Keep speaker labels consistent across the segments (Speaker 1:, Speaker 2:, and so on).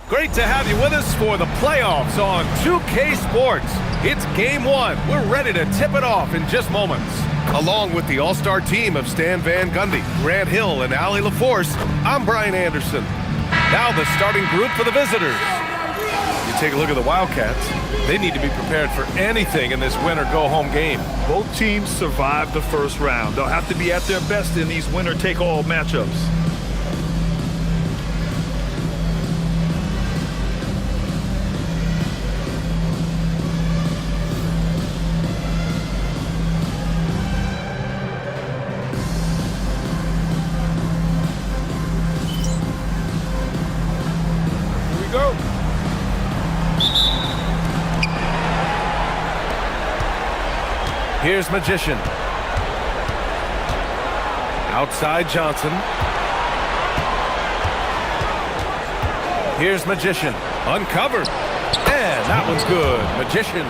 Speaker 1: Great to have you with us for the playoffs on 2K Sports. It's game one. We're ready to tip it off in just moments. Along with the all-star team of Stan Van Gundy, Grant Hill, and Allie LaForce, I'm Brian Anderson. Now the starting group for the visitors. You take a look at the Wildcats. They need to be prepared for anything in this win-or-go-home game.
Speaker 2: Both teams survived the first round. They'll have to be at their best in these winner-take-all matchups.
Speaker 1: Here's Magician. Outside Johnson. Here's Magician. Uncovered. And that one's good. Magician.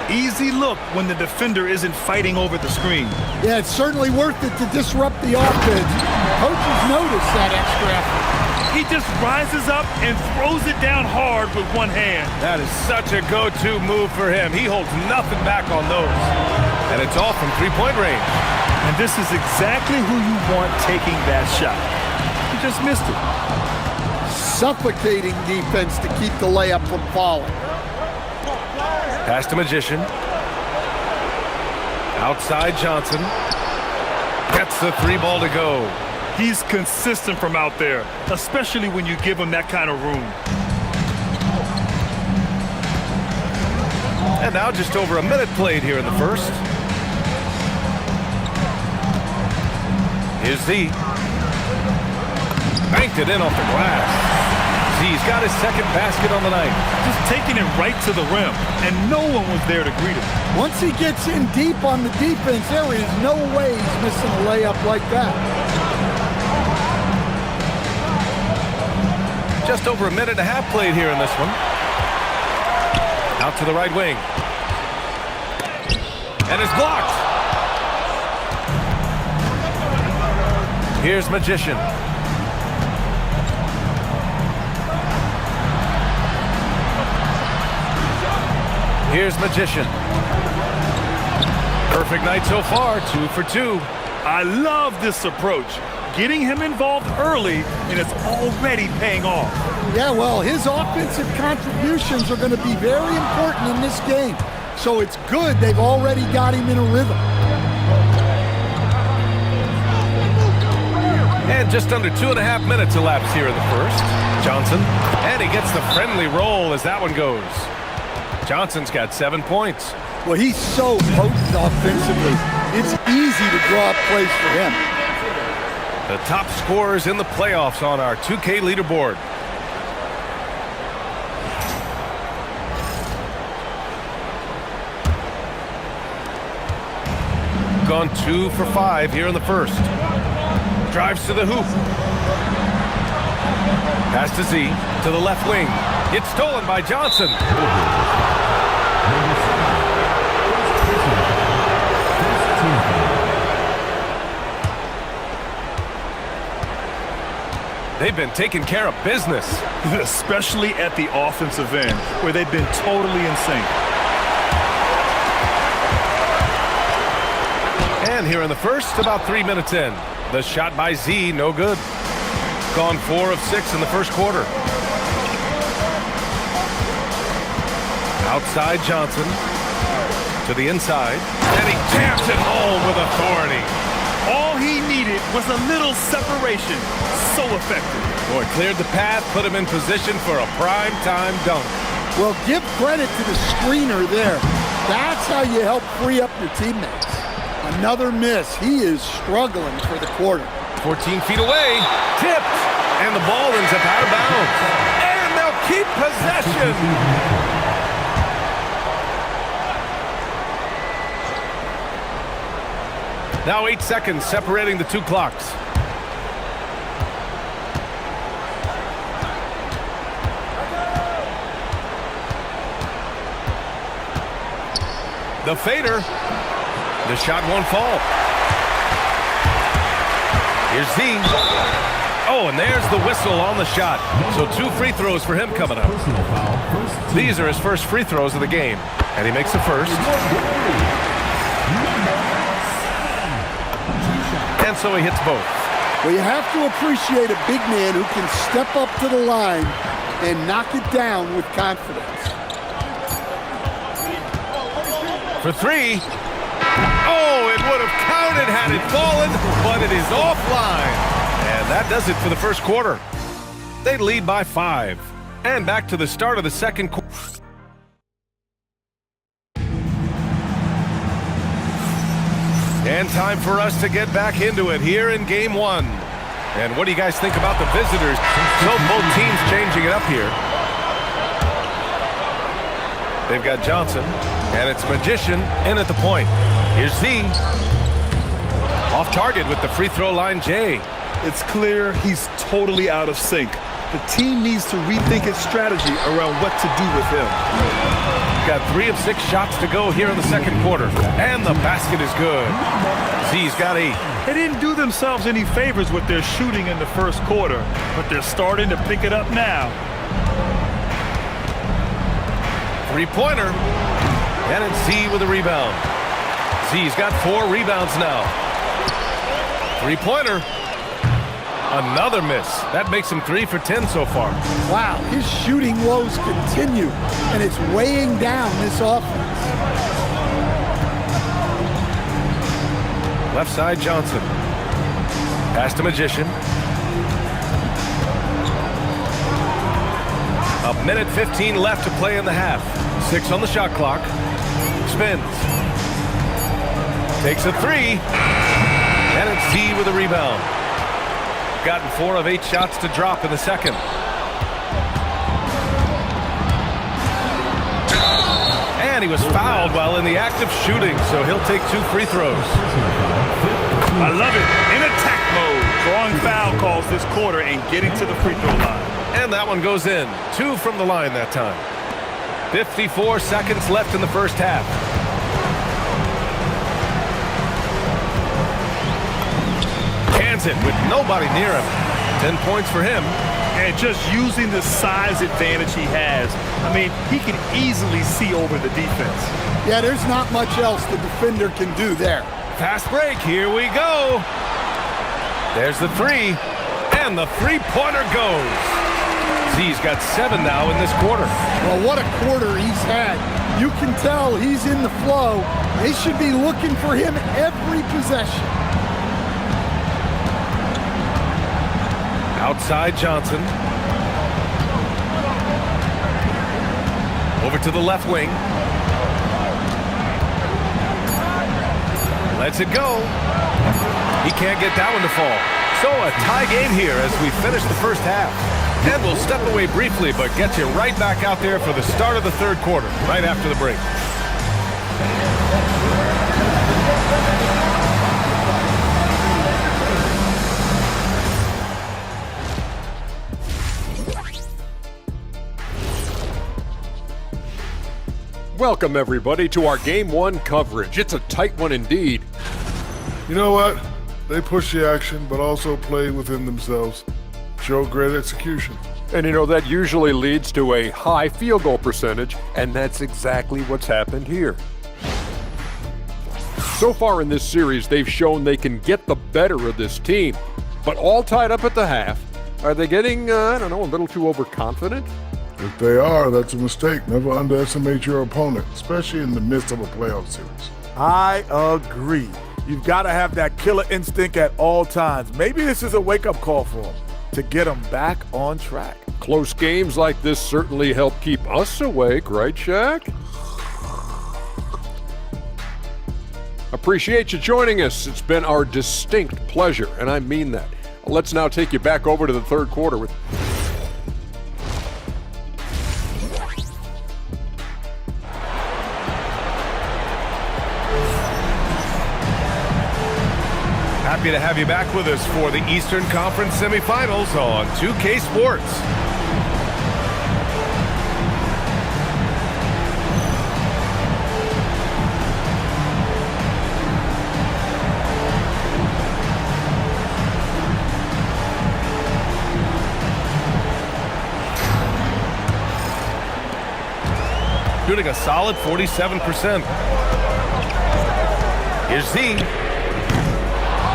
Speaker 2: Easy look when the defender isn't fighting over the screen.
Speaker 3: Yeah, it's certainly worth it to disrupt the offense. Coaches notice that extra effort.
Speaker 2: He just rises up and throws it down hard with one hand.
Speaker 1: That is such a go-to move for him. He holds nothing back on those. And it's all from three-point range.
Speaker 2: And this is exactly who you want taking that shot. He just missed it.
Speaker 3: Suffocating defense to keep the layup from falling.
Speaker 1: Pass to Magician. Outside Johnson. Gets the three ball to go.
Speaker 2: He's consistent from out there, especially when you give him that kind of room.
Speaker 1: And now just over a minute played here in the first. Here's Z. Banked it in off the glass. Z's got his second basket on the night.
Speaker 2: Just taking it right to the rim, and no one was there to greet him.
Speaker 3: Once he gets in deep on the defense, there is no way he's missing a layup like that.
Speaker 1: Just over a minute and a half played here in this one. Out to the right wing. And it's blocked. Here's Magician. Here's Magician. Perfect night so far, 2 for 2.
Speaker 2: I love this approach. Getting him involved early, and it's already paying off.
Speaker 3: Yeah, well, his offensive contributions are going to be very important in this game. So it's good they've already got him in a rhythm.
Speaker 1: And just under 2.5 minutes elapsed here in the first. Johnson, and he gets the friendly roll as that one goes. Johnson's got 7 points.
Speaker 3: Well, he's so potent offensively. It's easy to draw up plays for him.
Speaker 1: The top scorers in the playoffs on our 2K leaderboard. Gone 2 for 5 here in the first. Drives to the hoop. Pass to Z to the left wing. It's stolen by Johnson. They've been taking care of business.
Speaker 2: Especially at the offensive end, where they've been totally in sync.
Speaker 1: And here in the first, about 3 minutes in. The shot by Z, no good. Gone 4 of 6 in the first quarter. Outside Johnson. To the inside. And he jams it home with authority.
Speaker 2: All he needed was a little separation. So effective.
Speaker 1: Boy, cleared the path, put him in position for a prime-time dunk.
Speaker 3: Well, give credit to the screener there. That's how you help free up your teammates. Another miss. He is struggling for the quarter.
Speaker 1: 14 feet away. Tipped. And the ball ends up out of bounds. And they'll keep possession. Now 8 seconds separating the two clocks. The fader. The shot won't fall. Here's Z. Oh, and there's the whistle on the shot. So 2 free throws for him coming up. These are his first free throws of the game. And he makes the first. And so he hits both.
Speaker 3: Well, you have to appreciate a big man who can step up to the line and knock it down with confidence.
Speaker 1: For 3. Oh, it would have counted had it fallen, but it is offline. And that does it for the first quarter. They lead by 5. And back to the start of the second quarter. And time for us to get back into it here in game 1. And what do you guys think about the visitors? So both teams changing it up here. They've got Johnson, and it's Magician in at the point. Here's Z. Off target with the free throw line, Jay.
Speaker 2: It's clear he's totally out of sync. The team needs to rethink its strategy around what to do with him.
Speaker 1: Got 3 of 6 shots to go here in the second quarter. And the basket is good. Z's got 8.
Speaker 2: They didn't do themselves any favors with their shooting in the first quarter, but they're starting to pick it up now.
Speaker 1: Three-pointer. And it's Z with a rebound. Z's got 4 rebounds now. Three-pointer. Another miss. That makes him 3 for 10 so far.
Speaker 3: Wow, his shooting woes continue, and it's weighing down this offense.
Speaker 1: Left side, Johnson. Pass to Magician. A minute 15 left to play in the half. 6 on the shot clock. Spins. Takes a 3. And it's Z with a rebound. Gotten 4 of 8 shots to drop in the second. And he was fouled while in the act of shooting, so he'll take 2 free throws.
Speaker 2: I love it. In attack mode, drawing foul calls this quarter and getting to the free throw line.
Speaker 1: And that one goes in. 2 from the line that time. 54 seconds left in the first half. Cans it with nobody near him. 10 points for him.
Speaker 2: And just using the size advantage he has, I mean, he can easily see over the defense.
Speaker 3: Yeah, there's not much else the defender can do there.
Speaker 1: Fast break, here we go. There's the 3, and the three-pointer goes. Z's got 7 now in this quarter.
Speaker 3: Well, what a quarter he's had. You can tell he's in the flow. They should be looking for him every possession.
Speaker 1: Outside Johnson. Over to the left wing. Lets it go. He can't get that one to fall. So a tie game here as we finish the first half. And we'll step away briefly, but get you right back out there for the start of the third quarter, right after the break.
Speaker 4: Welcome, everybody, to our Game 1 coverage. It's a tight one indeed.
Speaker 5: You know what? They push the action, but also play within themselves. Show great execution.
Speaker 4: And you know, that usually leads to a high field goal percentage, and that's exactly what's happened here. So far in this series, they've shown they can get the better of this team, but all tied up at the half. Are they getting, I don't know, a little too overconfident?
Speaker 5: If they are, that's a mistake. Never underestimate your opponent, especially in the midst of a playoff series.
Speaker 6: I agree. You've got to have that killer instinct at all times. Maybe this is a wake-up call for them to get them back on track.
Speaker 4: Close games like this certainly help keep us awake, right, Shaq? Appreciate you joining us. It's been our distinct pleasure, and I mean that. Let's now take you back over to the third quarter with...
Speaker 1: Happy to have you back with us for the Eastern Conference semifinals on 2K Sports. shooting a solid 47%. Here's Z.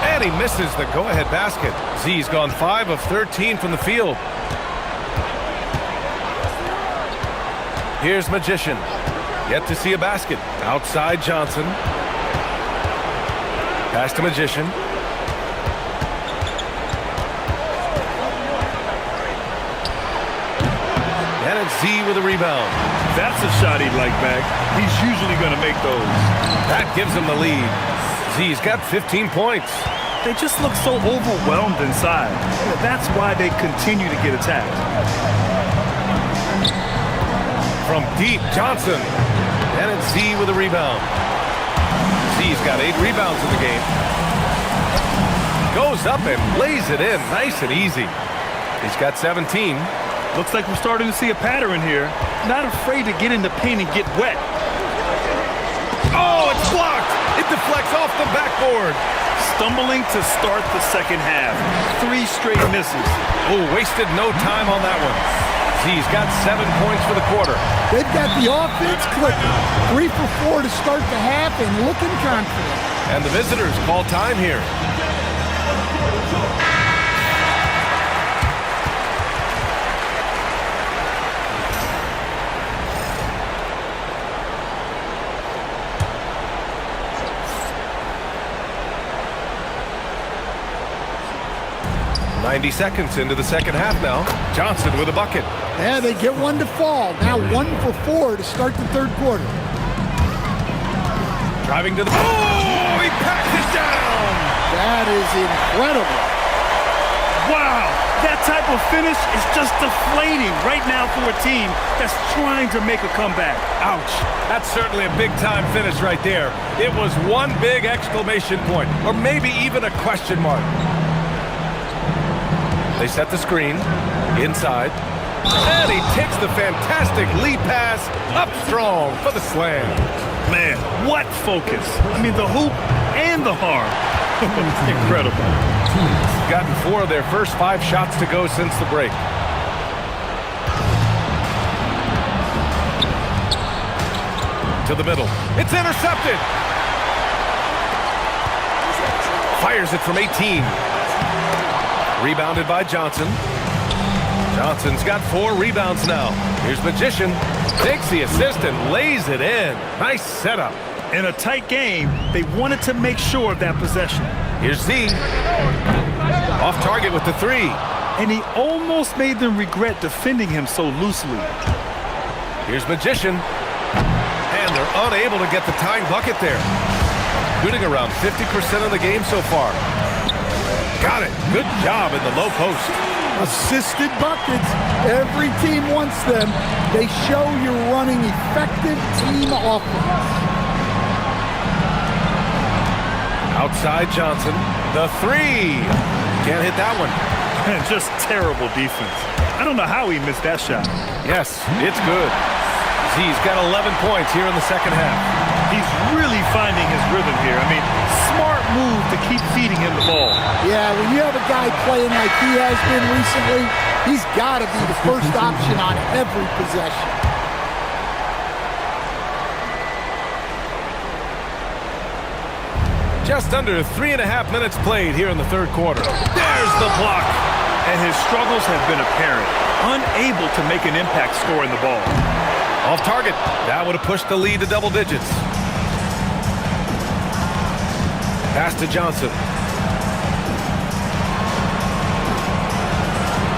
Speaker 1: And he misses the go-ahead basket. Z's gone 5 of 13 from the field. Here's Magician. Yet to see a basket. Outside Johnson. Pass to Magician. And it's Z with a rebound.
Speaker 2: That's a shot he'd like back. He's usually going to make those.
Speaker 1: That gives him the lead. Z's got 15 points.
Speaker 2: They just look so overwhelmed inside. That's why they continue to get attacked.
Speaker 1: From deep, Johnson. And it's Z with a rebound. Z's got 8 rebounds in the game. Goes up and lays it in nice and easy. He's got 17.
Speaker 2: Looks like we're starting to see a pattern here. Not afraid to get in the paint and get wet.
Speaker 1: Oh, it's blocked. It deflects off the backboard.
Speaker 2: Stumbling to start the second half. 3 straight misses.
Speaker 1: Oh, wasted no time on that one. Z's got 7 points for the quarter.
Speaker 3: They've got the offense clicking. 3 for 4 to start the half and looking confident.
Speaker 1: And the visitors call time here. .90 seconds into the second half now. Johnson with a bucket.
Speaker 3: Yeah, they get one to fall. Now 1 for 4 to start the third quarter.
Speaker 1: Driving to the... Oh, he packed it down!
Speaker 3: That is incredible.
Speaker 2: Wow, that type of finish is just deflating right now for a team that's trying to make a comeback.
Speaker 1: Ouch. That's certainly a big-time finish right there. It was one big exclamation point, or maybe even a question mark. They set the screen, inside, and he takes the fantastic lead pass up strong for the slam.
Speaker 2: Man, what focus. I mean, the hoop and the harm. Incredible.
Speaker 1: Gotten 4 of their first 5 shots to go since the break. To the middle. It's intercepted. Fires it from 18. Rebounded by Johnson. Johnson's got 4 rebounds now. Here's Magician. Takes the assist and lays it in. Nice setup.
Speaker 2: In a tight game, they wanted to make sure of that possession.
Speaker 1: Here's Z. Off target with the 3.
Speaker 2: And he almost made them regret defending him so loosely.
Speaker 1: Here's Magician. And they're unable to get the tying bucket there. Shooting around 50% of the game so far. Got it. Good job in the low post.
Speaker 3: Assisted buckets. Every team wants them. They show you're running effective team offense.
Speaker 1: Outside Johnson. The 3. Can't hit that one.
Speaker 2: Just terrible defense. I don't know how he missed that shot.
Speaker 1: Yes, it's good. Z's got 11 points here in the second half.
Speaker 2: He's really finding his rhythm here. I mean, smart move to keep feeding him the ball.
Speaker 3: Yeah, when you have a guy playing like he has been recently, he's got to be the first option on every possession.
Speaker 1: Just under 3.5 minutes played here in the third quarter. There's the block.
Speaker 2: And his struggles have been apparent. Unable to make an impact scoring the ball.
Speaker 1: Off target. That would have pushed the lead to double digits. Pass to Johnson.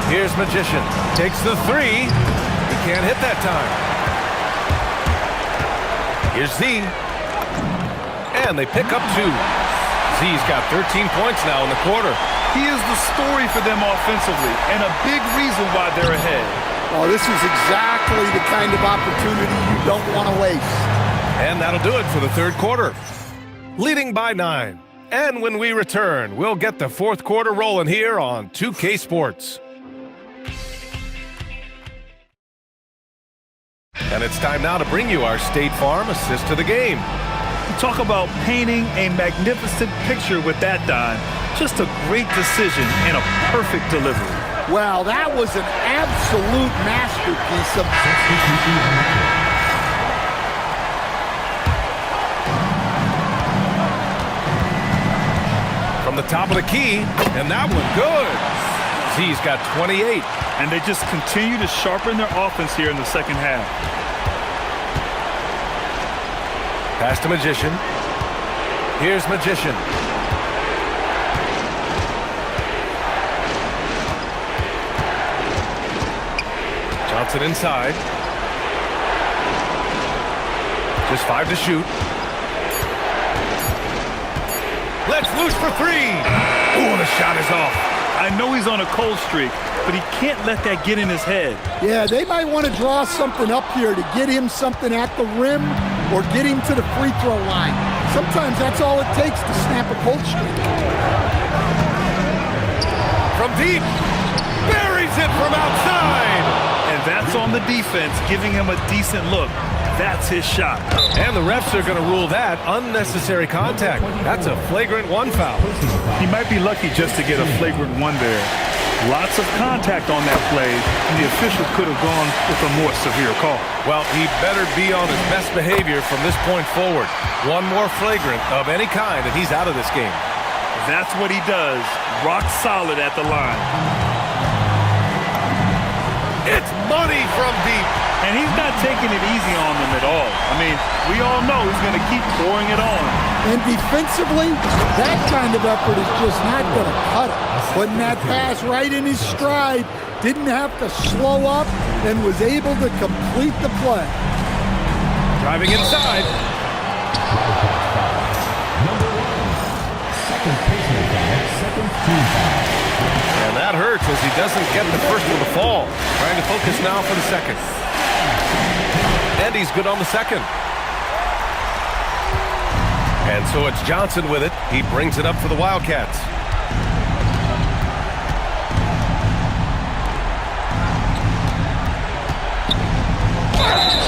Speaker 1: Here's Magician. Takes the 3. He can't hit that time. Here's Z. And they pick up 2. Z's got 13 points now in the quarter.
Speaker 2: He is the story for them offensively, and a big reason why they're ahead.
Speaker 3: Oh, this is exactly the kind of opportunity you don't want to waste.
Speaker 1: And that'll do it for the third quarter. Leading by 9. And when we return, we'll get the fourth quarter rolling here on 2K Sports. And it's time now to bring you our State Farm assist to the game.
Speaker 2: Talk about painting a magnificent picture with that, Don. Just a great decision and a perfect delivery.
Speaker 3: Well, that was an absolute masterpiece of...
Speaker 1: the top of the key, and that one good. Z's got 28.
Speaker 2: And they just continue to sharpen their offense here in the second half.
Speaker 1: Pass to Magician. Here's Magician. Johnson inside. Just 5 to shoot. Let's loose for 3. Oh, the shot is off.
Speaker 2: I know he's on a cold streak, but he can't let that get in his head.
Speaker 3: Yeah, they might want to draw something up here to get him something at the rim or get him to the free throw line. Sometimes that's all it takes to snap a cold streak.
Speaker 1: From deep. Buries it from outside.
Speaker 2: And that's on the defense, giving him a decent look. That's his shot.
Speaker 1: And the refs are going to rule that unnecessary contact. That's a flagrant 1 foul.
Speaker 2: He might be lucky just to get a flagrant 1 there. Lots of contact on that play, and the official could have gone with a more severe call.
Speaker 1: Well, he better be on his best behavior from this point forward. One more flagrant of any kind, and he's out of this game.
Speaker 2: That's what he does. Rock solid at the line.
Speaker 1: It's money from deep.
Speaker 2: And he's not taking it easy on them at all. I mean, we all know he's going to keep pouring it on.
Speaker 3: And defensively, that kind of effort is just not going to cut it. Putting that pass right in his stride, didn't have to slow up, and was able to complete the play.
Speaker 1: Driving inside. And that hurts as he doesn't get the first one to fall. Trying to focus now for the second. And he's good on the second. And so it's Johnson with it. He brings it up for the Wildcats.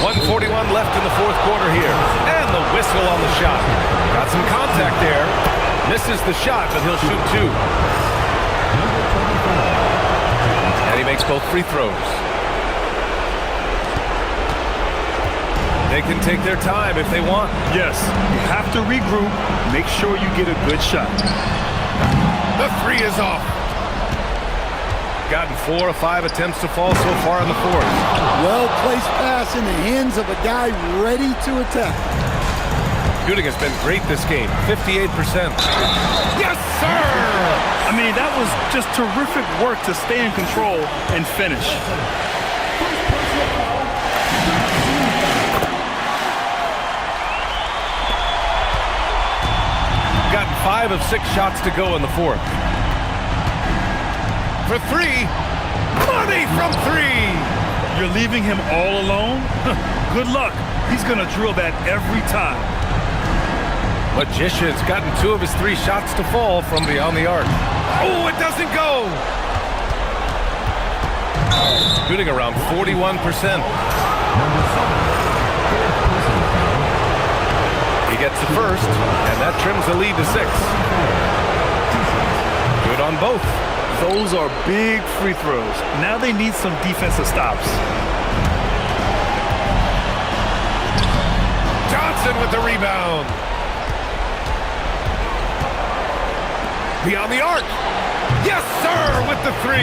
Speaker 1: .141 left in the fourth quarter here. And the whistle on the shot. Got some contact there. Misses the shot, but he'll shoot 2. And he makes both free throws. They can take their time if they want.
Speaker 2: Yes, you have to regroup. Make sure you get a good shot.
Speaker 1: The 3 is off. Gotten 4 of 5 attempts to fall so far in the fourth.
Speaker 3: Well-placed pass in the hands of a guy ready to attack.
Speaker 1: Shooting has been great this game, 58%. Yes, sir!
Speaker 2: I mean, that was just terrific work to stay in control and finish.
Speaker 1: Gotten 5 of 6 shots to go in the fourth. For 3. Money from 3.
Speaker 2: You're leaving him all alone? Good luck. He's going to drill that every time.
Speaker 1: Magician's gotten 2 of his 3 shots to fall from beyond the arc. Oh, it doesn't go! Shooting around 41%. He gets the first, and that trims the lead to 6. Good on both.
Speaker 2: Those are big free throws. Now they need some defensive stops.
Speaker 1: Johnson with the rebound. Beyond the arc. Yes, sir, with the 3.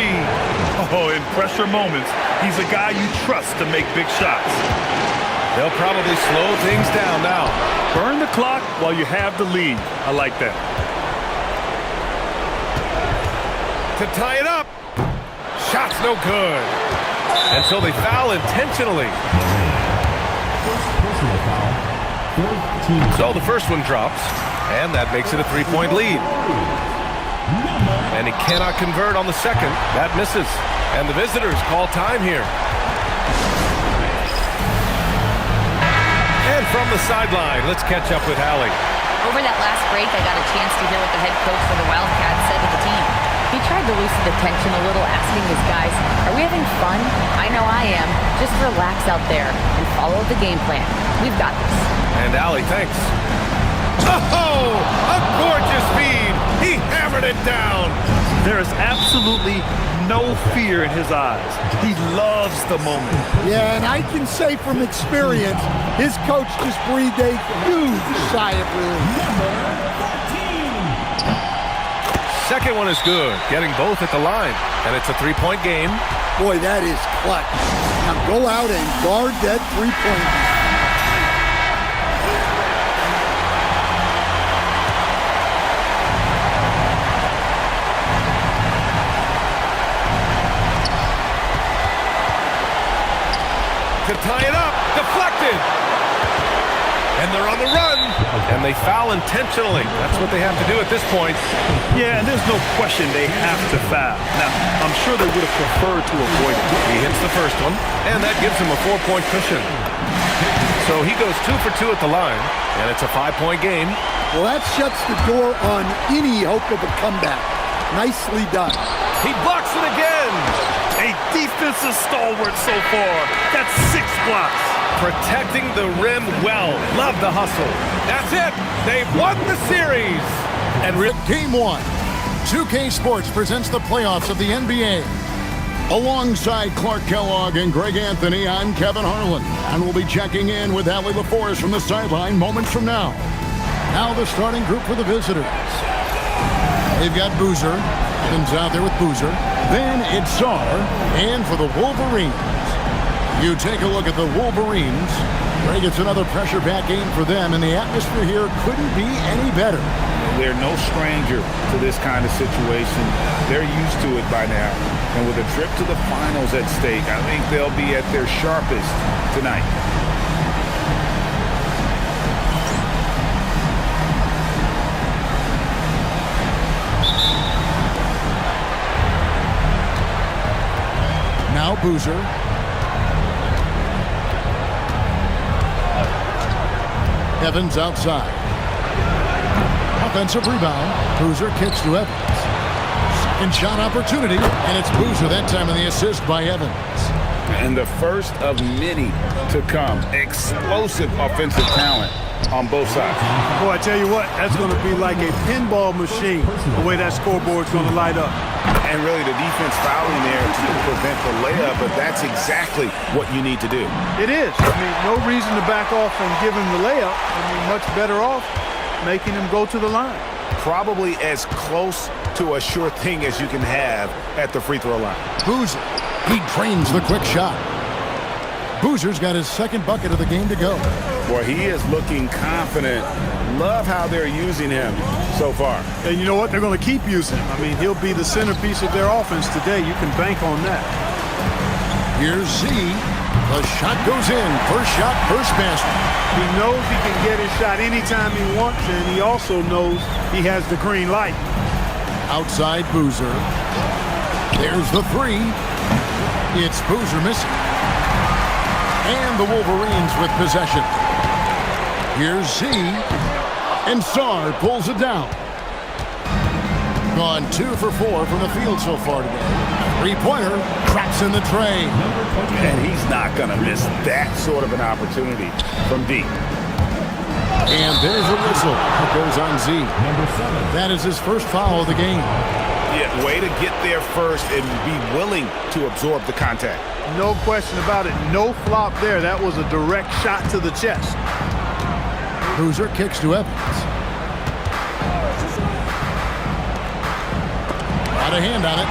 Speaker 2: Oh, in pressure moments, he's a guy you trust to make big shots.
Speaker 1: They'll probably slow things down now.
Speaker 2: Burn the clock while you have the lead. I like that.
Speaker 1: To tie it up. Shot's no good. And so they foul intentionally. So the first one drops, and that makes it a 3-point lead. And he cannot convert on the second. That misses. And the visitors call time here. And from the sideline, let's catch up with Hallie.
Speaker 7: Over that last break, I got a chance to hear what the head coach for the Wildcats said to the team. He tried to loosen the tension a little, asking his guys, are we having fun? I know I am. Just relax out there and follow the game plan. We've got this.
Speaker 1: And Allie, thanks. Oh, a gorgeous feed. He hammered it down.
Speaker 2: There is absolutely no fear in his eyes. He loves the moment.
Speaker 3: Yeah, and I can say from experience, his coach just breathed a huge sigh of relief.
Speaker 1: second one is good, getting both at the line. And it's a three-point game.
Speaker 3: Boy, that is clutch. Now go out and guard that three-point.
Speaker 1: To tie it up, deflected. And they're on the run. And they foul intentionally. That's what they have to do at this point.
Speaker 2: Yeah, and there's no question they have to foul. Now, I'm sure they would have preferred to avoid it.
Speaker 1: He hits the first one, and that gives him a 4-point cushion. So he goes 2 for 2 at the line, and it's a 5-point game.
Speaker 3: Well, that shuts the door on any hope of a comeback. Nicely done.
Speaker 1: He blocks it again.
Speaker 2: A defensive stalwart so far. That's 6 blocks.
Speaker 1: Protecting the rim well. Love the hustle. That's it. They've won the series.
Speaker 8: And Game 1. 2K Sports presents the playoffs of the NBA. Alongside Clark Kellogg and Greg Anthony, I'm Kevin Harlan. And we'll be checking in with Allie LaForest from the sideline moments from now. Now the starting group for the visitors. They've got Boozer. Evans out there with Boozer. Then it's Sarr. And for the Wolverines, you take a look at the Wolverines. Greg, it's another pressure back game for them, and the atmosphere here couldn't be any better.
Speaker 9: They're no stranger to this kind of situation. They're used to it by now. And with a trip to the finals at stake, I think they'll be at their sharpest tonight.
Speaker 8: Now Boozer. Evans outside. Offensive rebound. Boozer kicks to Evans. Second shot opportunity, and it's Boozer that time in the assist by Evans.
Speaker 9: And the first of many to come. Explosive offensive talent on both sides.
Speaker 10: Boy, I tell you what, that's going to be like a pinball machine, the way that scoreboard's going to light up.
Speaker 9: And really the defense fouling there to prevent the layup, but that's exactly what you need to do.
Speaker 10: It is. I mean, no reason to back off and give him the layup. I mean, much better off making him go to the line.
Speaker 9: Probably as close to a sure thing as you can have at the free throw line.
Speaker 8: Boozer, he drains the quick shot. Boozer's got his second bucket of the game to go.
Speaker 9: Boy, he is looking confident. Love how they're using him so far.
Speaker 10: And you know what? They're going to keep using him. I mean, he'll be the centerpiece of their offense today. You can bank on that.
Speaker 8: Here's Z. The shot goes in. First shot, first basket.
Speaker 10: He knows he can get his shot anytime he wants, and he also knows he has the green light.
Speaker 8: Outside Boozer. There's the three. It's Boozer missing. And the Wolverines with possession. Here's Z. And Sarr pulls it down. Gone 2 for 4 from the field so far today. Three-pointer traps in the tray.
Speaker 9: And he's not going to miss that sort of an opportunity from deep.
Speaker 8: And there's a whistle. It goes on Z. That is his first foul of the game.
Speaker 9: Yeah, way to get there first and be willing to absorb the contact.
Speaker 10: No question about it. No flop there. That was a direct shot to the chest.
Speaker 8: Boozer kicks to Evans. Got a hand on it.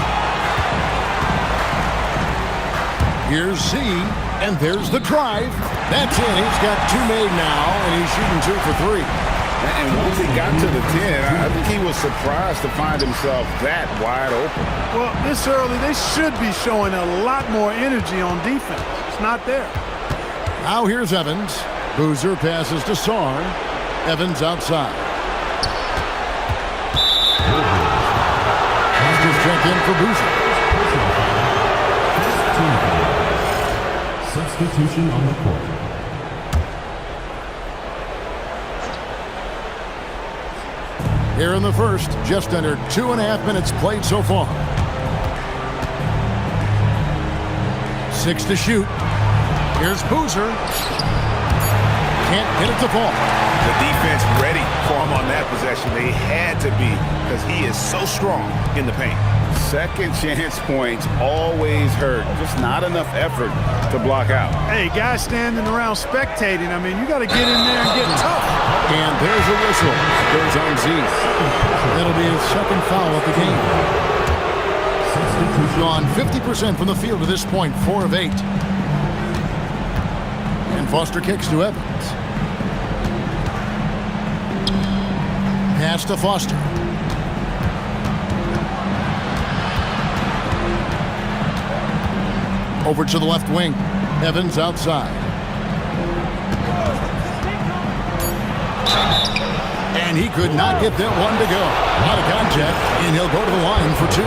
Speaker 8: Here's Z, and there's the drive. That's it. He's got 2 made now, and he's shooting 2 for 3.
Speaker 9: And once he got to the 10, I think he was surprised to find himself that wide open.
Speaker 10: Well, this early, they should be showing a lot more energy on defense. It's not there.
Speaker 8: Now here's Evans. Boozer passes to Sarr. Evans outside. Just check in for Boozer.
Speaker 11: Substitution on the court.
Speaker 8: Here in the first, just under 2.5 minutes played so far. 6 to shoot. Here's Boozer. can't get it to fall.
Speaker 9: The defense ready for him on that possession. They had to be because he is so strong in the paint. Second chance points always hurt. Just not enough effort to block out.
Speaker 10: Hey, guys standing around spectating, I mean, you got to get in there and get tough.
Speaker 8: And there's a whistle. Goes on Z. It'll be his second foul of the game. He's gone 50% from the field to this point, 4 of 8. And Foster kicks to Evans. Pass to Foster. Over to the left wing. Evans outside. And he could not get that one to go. Out of contact, and he'll go to the line for 2.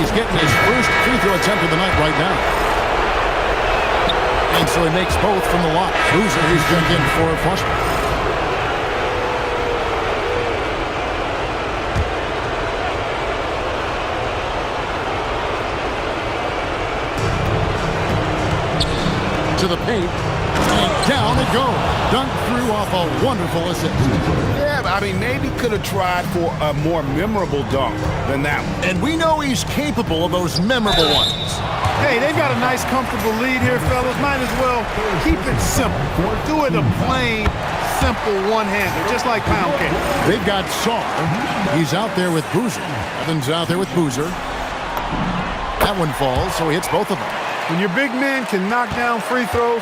Speaker 8: He's getting his first free throw attempt of the night right now. And so he makes both from the line. Boozer, he's jumped in for Foster. To the paint, and down it goes. Dunk through off a wonderful assist.
Speaker 9: Yeah, I mean, maybe could have tried for a more memorable dunk than that one.
Speaker 8: And we know he's capable of those memorable ones.
Speaker 10: Hey, they've got a nice, comfortable lead here, fellas. Might as well keep it simple. Do it a plain, simple one-hander, just like pound cake.
Speaker 8: They've got Saw. He's out there with Boozer. Evans out there with Boozer. That one falls, so he hits both of them.
Speaker 10: When your big man can knock down free throws,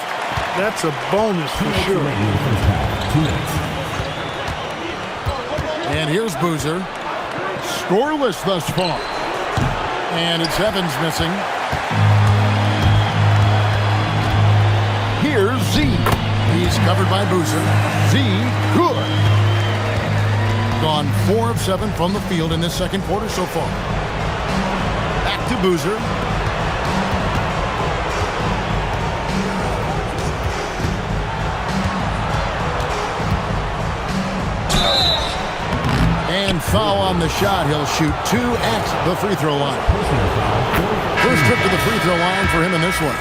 Speaker 10: that's a bonus for sure.
Speaker 8: And here's Boozer. Scoreless thus far. And it's Evans missing. Here's Z. He's covered by Boozer. Z, good. Gone 4 of 7 from the field in this second quarter so far. Back to Boozer. And foul on the shot. He'll shoot 2 at the free throw line. First trip to the free throw line for him in this one.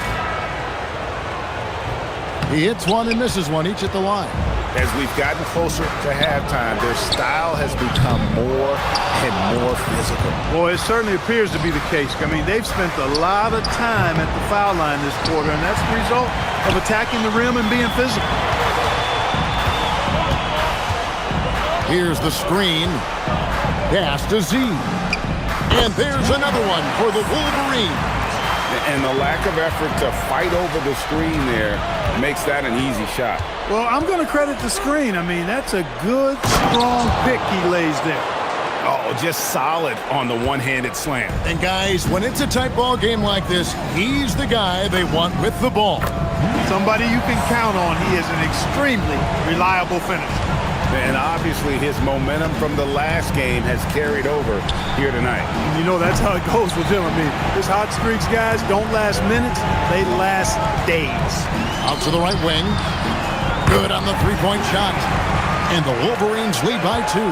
Speaker 8: He hits one and misses one, each at the line.
Speaker 9: As we've gotten closer to halftime, their style has become more and more physical.
Speaker 10: Boy, it certainly appears to be the case. I mean, they've spent a lot of time at the foul line this quarter, and that's the result of attacking the rim and being physical.
Speaker 8: Here's the screen. Pass to Z. And there's another one for the Wolverines.
Speaker 9: And the lack of effort to fight over the screen there makes that an easy shot.
Speaker 10: Well, I'm going to credit the screen. I mean, that's a good, strong pick he lays there.
Speaker 9: Oh, just solid on the one-handed slam.
Speaker 8: And guys, when it's a tight ball game like this, he's the guy they want with the ball.
Speaker 10: Somebody you can count on. He is an extremely reliable finisher.
Speaker 9: And obviously his momentum from the last game has carried over here tonight.
Speaker 10: You know, that's how it goes with him. I mean, his hot streaks, guys, don't last minutes. They last days.
Speaker 8: Out to the right wing. Good on the three-point shot. And the Wolverines lead by 2.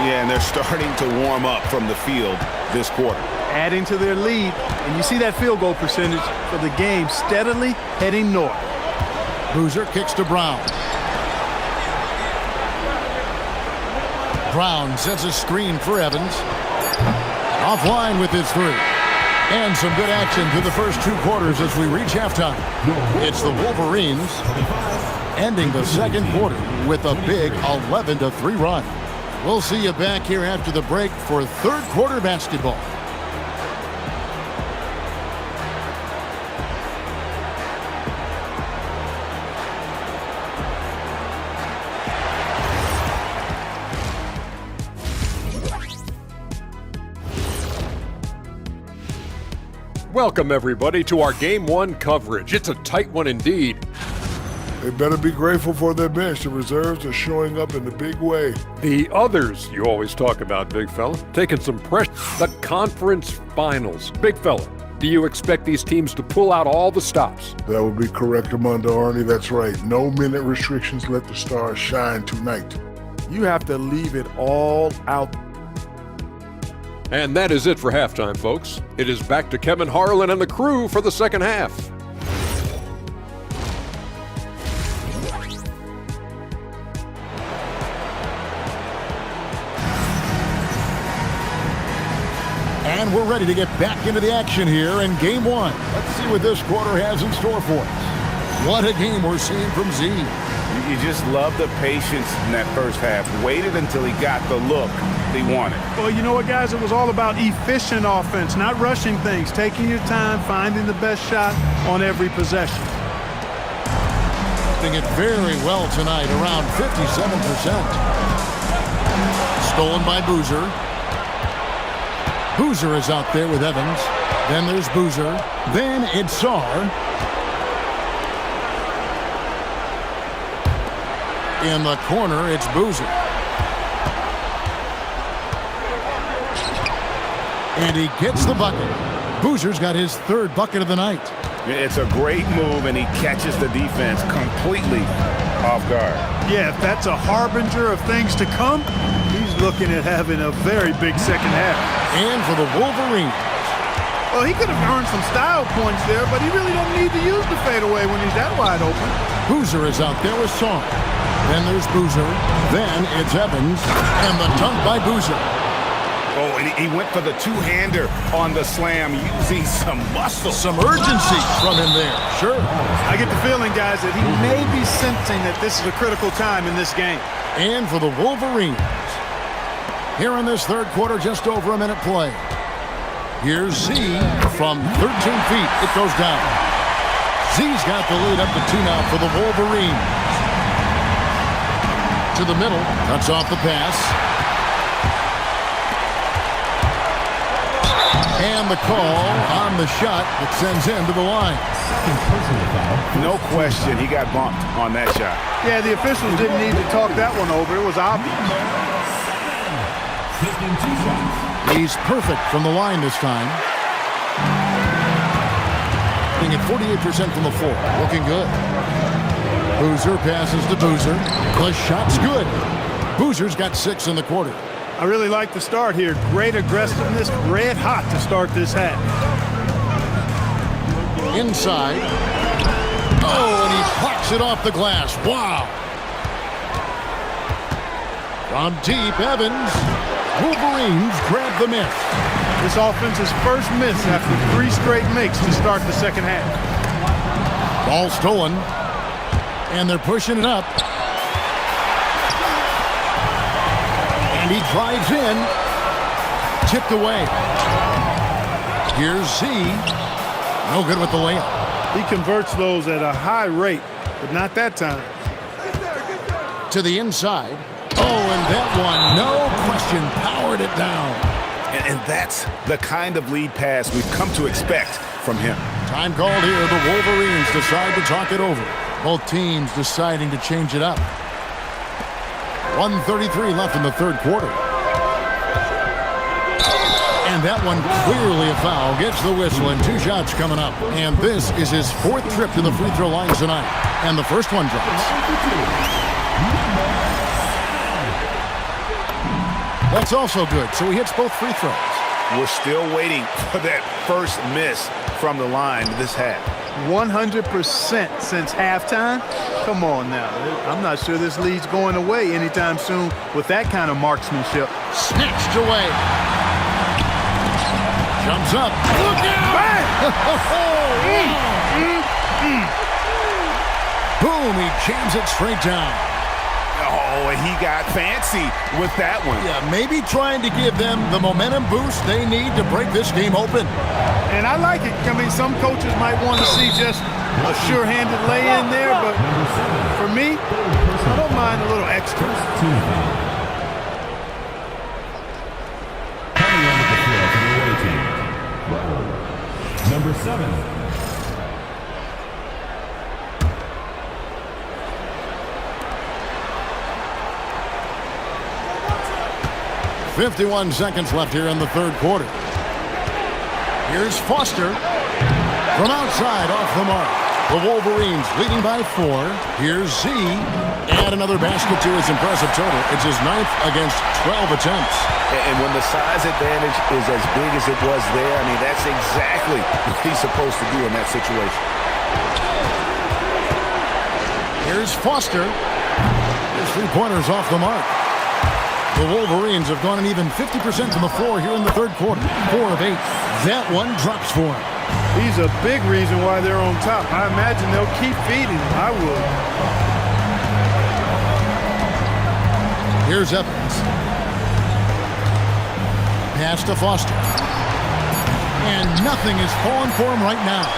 Speaker 9: Yeah, and they're starting to warm up from the field this quarter.
Speaker 10: Adding to their lead, and you see that field goal percentage for the game steadily heading north.
Speaker 8: Boozer kicks to Brown. Brown sets a screen for Evans. Offline with his 3. And some good action through the first 2 quarters as we reach halftime. It's the Wolverines ending the second quarter with a big 11-3 run. We'll see you back here after the break for third quarter basketball.
Speaker 4: Welcome, everybody, to our Game 1 coverage. It's a tight one indeed.
Speaker 5: They better be grateful for their bench. The reserves are showing up in a big way.
Speaker 4: The others you always talk about, big fella, taking some pressure. The conference finals. Big fella, do you expect these teams to pull out all the stops?
Speaker 5: That would be correct, Armando Arnie. That's right. No minute restrictions. Let the stars shine tonight.
Speaker 6: You have to leave it all out.
Speaker 4: And that is it for halftime, folks. It is back to Kevin Harlan and the crew for the second half.
Speaker 8: And we're ready to get back into the action here in game one. Let's see what this quarter has in store for us. What a game we're seeing from Z.
Speaker 9: You just love the patience in that first half. Waited until he got the look he wanted.
Speaker 10: Well, you know what, guys? It was all about efficient offense, not rushing things, taking your time, finding the best shot on every possession.
Speaker 8: Doing it very well tonight, around 57%. Stolen by Boozer. Boozer is out there with Evans. Then there's Boozer. Then it's Sarr. In the corner, it's Boozer. And he gets the bucket. Boozer's got his third bucket of the night.
Speaker 9: It's a great move, and he catches the defense completely off guard.
Speaker 10: Yeah, if that's a harbinger of things to come, he's looking at having a very big second half.
Speaker 8: And for the Wolverines.
Speaker 10: Well, he could have earned some style points there, but he really don't need to use the fadeaway when he's that wide open.
Speaker 8: Boozer is out there with Sarr. Then there's Boozer. Then it's Evans. And the dunk by Boozer.
Speaker 9: Oh, and he went for the two-hander on the slam, using some muscle.
Speaker 8: Some urgency from him there. Sure.
Speaker 10: I get the feeling, guys, that he may be sensing that this is a critical time in this game.
Speaker 8: And for the Wolverines. Here in this third quarter, just over a minute play. Here's Z from 13 feet. It goes down. Z's got the lead up to 2 now for the Wolverines. To the middle. Cuts off the pass. And the call on the shot that sends him to the line.
Speaker 9: No question, he got bumped on that shot.
Speaker 10: Yeah, the officials didn't need to talk that one over. It was obvious.
Speaker 8: He's perfect from the line this time. Being at 48% from the floor. Looking good. Boozer passes to Boozer. The shot's good. Boozer's got 6 in the quarter.
Speaker 10: I really like the start here. Great aggressiveness, red hot to start this half.
Speaker 8: Inside. Oh, and he plucks it off the glass. Wow. From deep, Evans. Wolverines grab the miss.
Speaker 10: This offense's first miss after 3 straight makes to start the second half.
Speaker 8: Ball stolen. And they're pushing it up. And he drives in. Tipped away. Here's Z. No good with the layup.
Speaker 10: He converts those at a high rate, but not that time.
Speaker 8: To the inside. Oh, and that one, no question, powered it down.
Speaker 9: And that's the kind of lead pass we've come to expect from him.
Speaker 8: Time called here. The Wolverines decide to talk it over. Both teams deciding to change it up. 1:33 left in the third quarter. And that one clearly a foul. Gets the whistle and 2 shots coming up. And this is his 4th trip to the free throw line tonight. And the first one drops. That's also good. So he hits both free throws.
Speaker 9: We're still waiting for that first miss from the line this half.
Speaker 10: 100% since halftime? Come on now. I'm not sure this lead's going away anytime soon with that kind of marksmanship.
Speaker 8: Snatched away. Jumps up. Look out! Boom, he jams it straight down.
Speaker 9: Oh, and he got fancy with that one.
Speaker 8: Yeah, maybe trying to give them the momentum boost they need to break this game open.
Speaker 10: And I like it. I mean, some coaches might want to see just a sure-handed lay-in there, but for me, I don't mind a little extra.
Speaker 11: Coming on the floor for the away team, number 7.
Speaker 8: 51 seconds left here in the third quarter. Here's Foster from outside off the mark. The Wolverines leading by 4. Here's Z. Add another basket to his impressive total. It's his 9th against 12 attempts.
Speaker 9: And when the size advantage is as big as it was there, I mean, that's exactly what he's supposed to do in that situation.
Speaker 8: Here's Foster. His 3-pointers off the mark. The Wolverines have gone an even 50% from the floor here in the third quarter. 4 of 8. That one drops for him.
Speaker 10: He's a big reason why they're on top. I imagine they'll keep feeding him. I would.
Speaker 8: Here's Evans. Pass to Foster. And nothing is falling for him right now.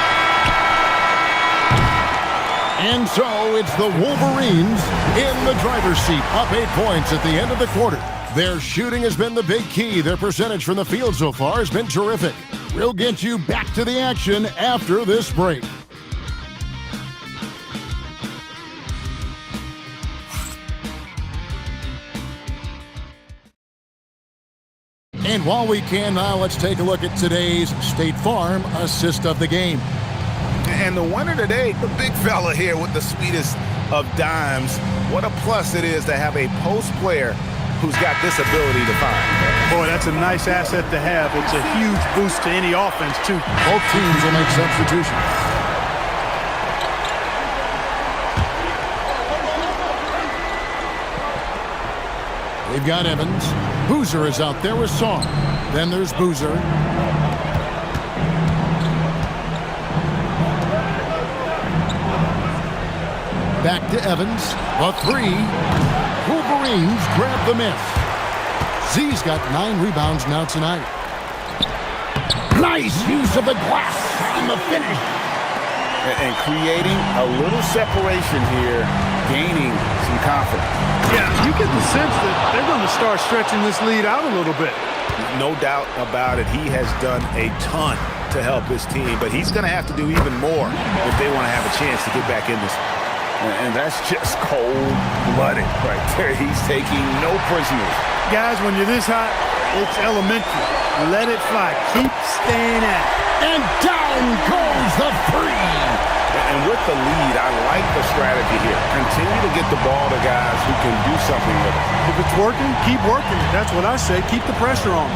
Speaker 8: And so it's the Wolverines in the driver's seat, up 8 points at the end of the quarter. Their shooting has been the big key. Their percentage from the field so far has been terrific. We'll get you back to the action after this break. And while we can now, let's take a look at today's State Farm assist of the game.
Speaker 9: And the winner today, the big fella here with the sweetest of dimes. What a plus it is to have a post player who's got this ability to find.
Speaker 10: Boy, that's a nice asset to have. It's a huge boost to any offense, too.
Speaker 8: Both teams will make substitutions. They've got Evans. Boozer is out there with Song. Then there's Boozer. Back to Evans. A 3. Wolverines grab the miss. Z's got 9 rebounds now tonight. Nice use of the glass on the finish.
Speaker 9: And creating a little separation here, gaining some confidence.
Speaker 10: Yeah, you get the sense that they're going to start stretching this lead out a little bit.
Speaker 9: No doubt about it. He has done a ton to help his team, but he's going to have to do even more if they want to have a chance to get back in this. And that's just cold-blooded right there. He's taking no prisoners.
Speaker 10: Guys, when you're this hot, it's elementary. Let it fly. Keep staying at it.
Speaker 8: And down goes the 3.
Speaker 9: And with the lead, I like the strategy here. Continue to get the ball to guys who can do something with it.
Speaker 10: If it's working, keep working it. That's what I say. Keep the pressure on.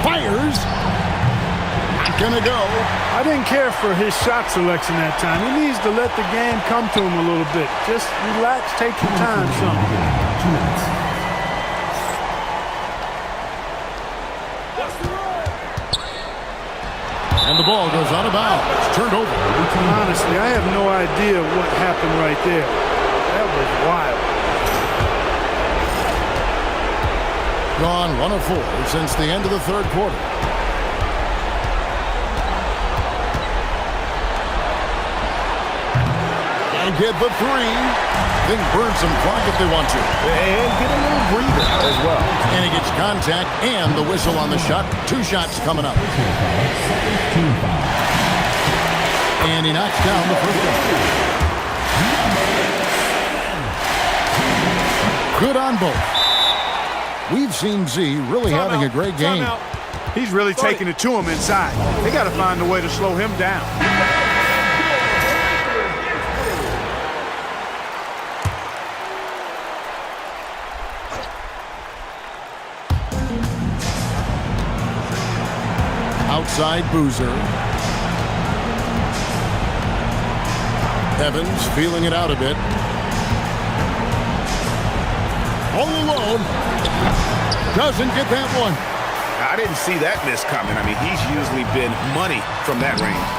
Speaker 8: Fires. Not gonna go.
Speaker 10: I didn't care for his shot selection that time. He needs to let the game come to him a little bit. Just relax, take your time, son.
Speaker 11: 2 minutes.
Speaker 8: And the ball goes out of bounds. It's turned over.
Speaker 10: Honestly, I have no idea what happened right there. That was wild.
Speaker 8: Gone 1 of 4 since the end of the third quarter. And get the 3. They can burn some clock if they want to.
Speaker 9: And get a little breather as well.
Speaker 8: And he gets contact and the whistle on the shot. 2 shots coming up. And he knocks down the first one. Good on both. We've seen Z really having a great game.
Speaker 10: He's really taking it to him inside. They got to find a way to slow him down.
Speaker 8: Outside Boozer. Evans feeling it out a bit. All alone. Doesn't get that one.
Speaker 9: I didn't see that miss coming. I mean, he's usually been money from that range.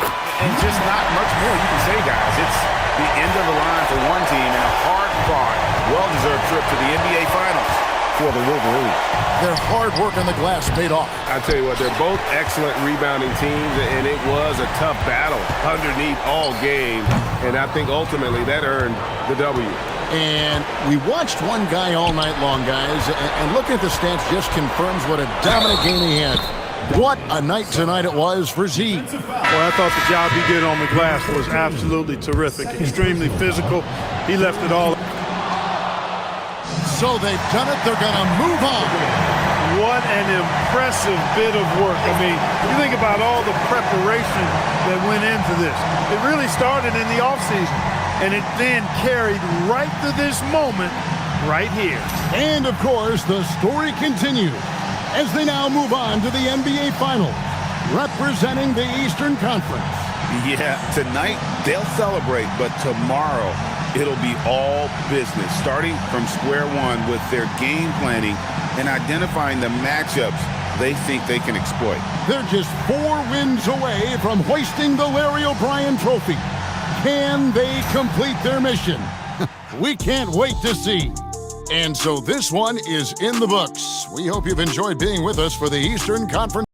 Speaker 9: And just not much more you can say, guys. It's the end of the line for one team and a hard-fought, well-deserved trip to the NBA Finals for the Wolverines.
Speaker 8: Their hard work on the glass paid off.
Speaker 1: I tell you what, they're both excellent rebounding teams, and it was a tough battle underneath all game, and I think ultimately that earned the W.
Speaker 8: And we watched one guy all night long, guys, and looking at the stats just confirms what a dominant game he had. What a night tonight it was for Z.
Speaker 10: Well, I thought the job he did on the glass was absolutely terrific. Extremely physical. He left it all.
Speaker 8: So they've done it. They're going to move on.
Speaker 10: What an impressive bit of work. I mean, you think about all the preparation that went into this. It really started in the offseason, and it then carried right to this moment right here.
Speaker 8: And, of course, the story continues as they now move on to the NBA Finals, representing the Eastern Conference.
Speaker 9: Yeah, tonight they'll celebrate, but tomorrow It'll be all business, starting from square one with their game planning and identifying the matchups they think they can exploit.
Speaker 8: They're just 4 wins away from hoisting the Larry O'Brien Trophy. Can they complete their mission? We can't wait to see. And so this one is in the books. We hope you've enjoyed being with us for the Eastern Conference.